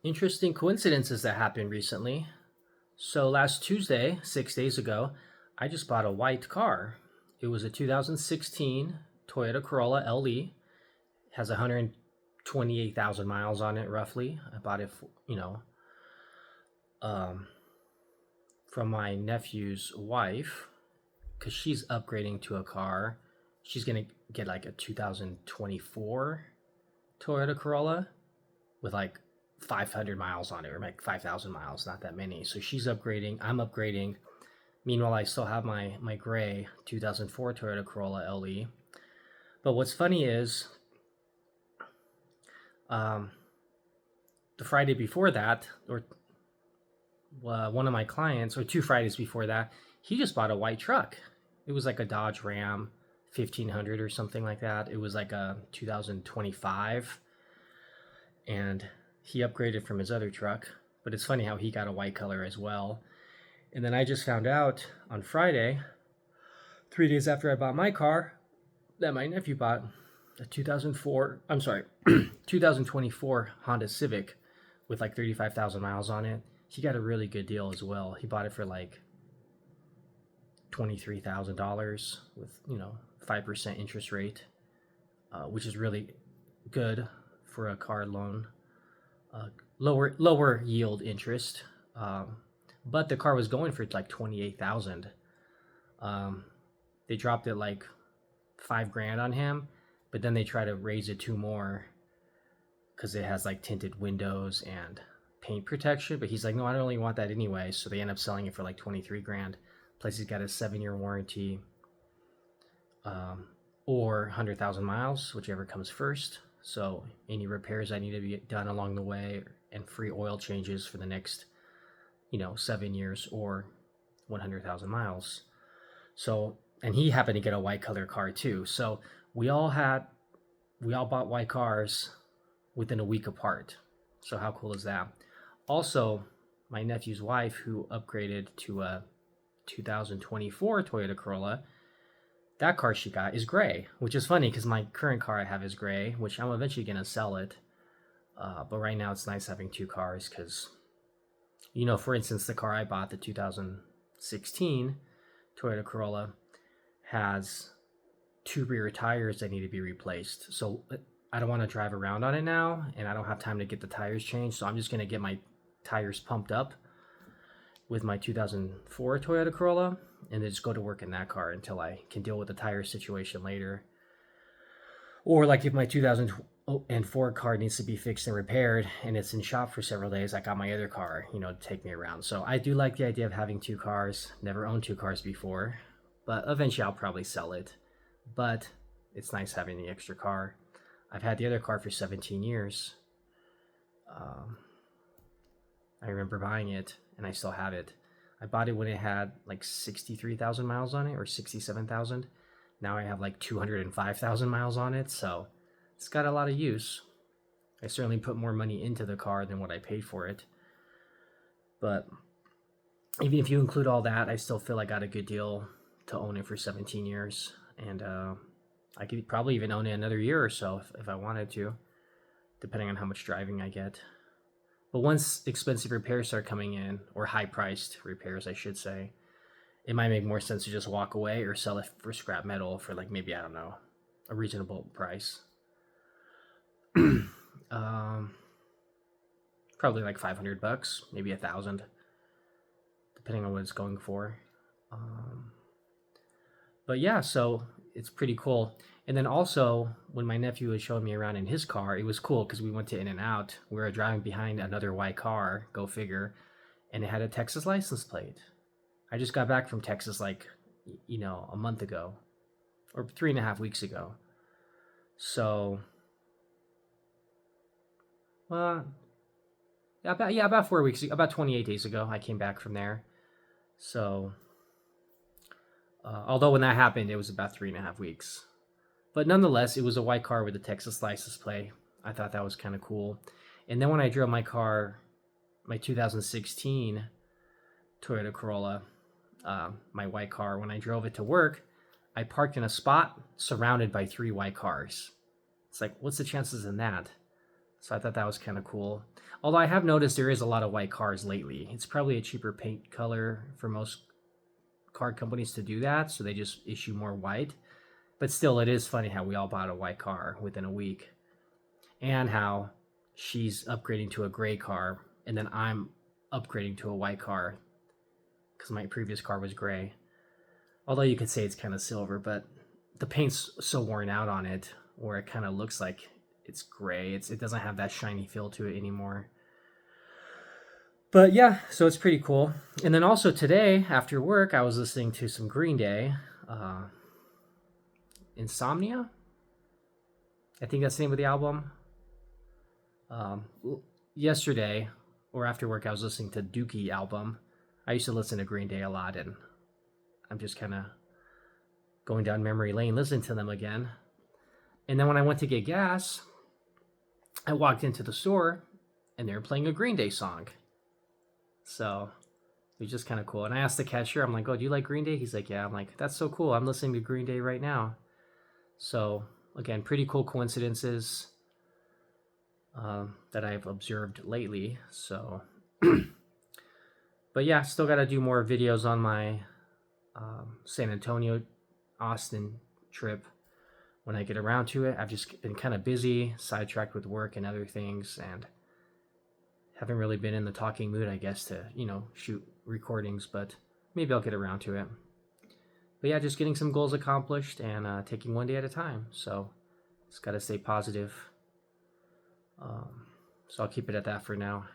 Interesting coincidences that happened recently. So last Tuesday, 6 days ago, I just bought a white car. It was a 2016 Toyota Corolla LE. Has 128,000 miles on it, roughly. I bought it, um, from my nephew's wife because she's upgrading to a car. She's gonna get like a 2024 Toyota Corolla with like 500 miles on it, or like 5,000 miles, not that many. So she's upgrading. I'm upgrading. Meanwhile, I still have my gray 2004 Toyota Corolla LE. But what's funny is, um, the Friday before that, or one of my clients, or 2 Fridays before that, he just bought a white truck. It was like a Dodge Ram 1500 or something like that. It was like a 2025, and he upgraded from his other truck. But it's funny how he got a white color as well. And then I just found out on Friday, 3 days after I bought my car, that my nephew bought a 2024 Honda Civic with like 35,000 miles on it. He got a really good deal as well. He bought it for like $23,000 with 5% interest rate, which is really good for a car loan. Lower yield interest, but the car was going for like 28,000. They dropped it like $5,000 on him, but then they try to raise it two more because it has like tinted windows and paint protection. But he's like, no, I don't really want that anyway. So they end up selling it for like 23,000. Plus he's got a 7-year warranty, or 100,000 miles, whichever comes first. So any repairs that need to be done along the way, and free oil changes for the next 7 years, or 100,000 miles. So, and he happened to get a white color car too. So we all bought white cars within a week apart. So how cool is that? Also, my nephew's wife, who upgraded to a 2024 Toyota Corolla, that car she got is gray, which is funny because my current car I have is gray, which I'm eventually going to sell it. But right now it's nice having two cars because, for instance, the car I bought, the 2016 Toyota Corolla, has two rear tires that need to be replaced. So I don't want to drive around on it now, and I don't have time to get the tires changed. So I'm just going to get my tires pumped up with my 2004 Toyota Corolla, and then just go to work in that car until I can deal with the tire situation later. Or like if my 2004 car needs to be fixed and repaired and it's in shop for several days, I got my other car, to take me around. So I do like the idea of having two cars. Never owned two cars before, but eventually I'll probably sell it. But it's nice having the extra car. I've had the other car for 17 years. I remember buying it, and I still have it. I bought it when it had like 63,000 miles on it, or 67,000. Now I have like 205,000 miles on it, so it's got a lot of use. I certainly put more money into the car than what I paid for it. But even if you include all that, I still feel I got a good deal to own it for 17 years. And I could probably even own it another year or so if I wanted to, depending on how much driving I get. But once expensive repairs start coming in, or high-priced repairs, I should say, it might make more sense to just walk away or sell it for scrap metal for like maybe, I don't know, a reasonable price. Probably like $500, maybe $1,000, depending on what it's going for. But yeah, so it's pretty cool. And then also, when my nephew was showing me around in his car, it was cool because we went to In-N-Out. We were driving behind another white car, go figure, and it had a Texas license plate. I just got back from Texas like, a month ago, or 3.5 weeks ago. So, about 4 weeks, about 28 days ago, I came back from there. So, although when that happened, it was about 3.5 weeks. But nonetheless, it was a white car with a Texas license plate. I thought that was kind of cool. And then when I drove my car, my 2016 Toyota Corolla, my white car, when I drove it to work, I parked in a spot surrounded by 3 white cars. It's like, what's the chances in that? So I thought that was kind of cool. Although I have noticed there is a lot of white cars lately. It's probably a cheaper paint color for most car companies to do that, so they just issue more white. But still, it is funny how we all bought a white car within a week, and how she's upgrading to a gray car, and then I'm upgrading to a white car because my previous car was gray. Although you could say it's kind of silver, but the paint's so worn out on it, where it kind of looks like it's gray. It doesn't have that shiny feel to it anymore. But yeah, so it's pretty cool. And then also today after work, I was listening to some Green Day, Insomnia. I think that's the name of the album. Um, Yesterday or after work, I was listening to Dookie album. I used to listen to Green Day a lot, and I'm just kind of going down memory lane, listening to them again. And then when I went to get gas, I walked into the store, and they were playing a Green Day song. So it was just kind of cool. And I asked the cashier, I'm like, "Oh, do you like Green Day?" He's like, "Yeah." I'm like, "That's so cool. I'm listening to Green Day right now." So again, pretty cool coincidences that I've observed lately. So, but yeah, still got to do more videos on my San Antonio, Austin trip when I get around to it. I've just been kind of busy, sidetracked with work and other things, and haven't really been in the talking mood, I guess, to, shoot recordings, but maybe I'll get around to it. But yeah, just getting some goals accomplished and taking one day at a time. So just got to stay positive. So I'll keep it at that for now.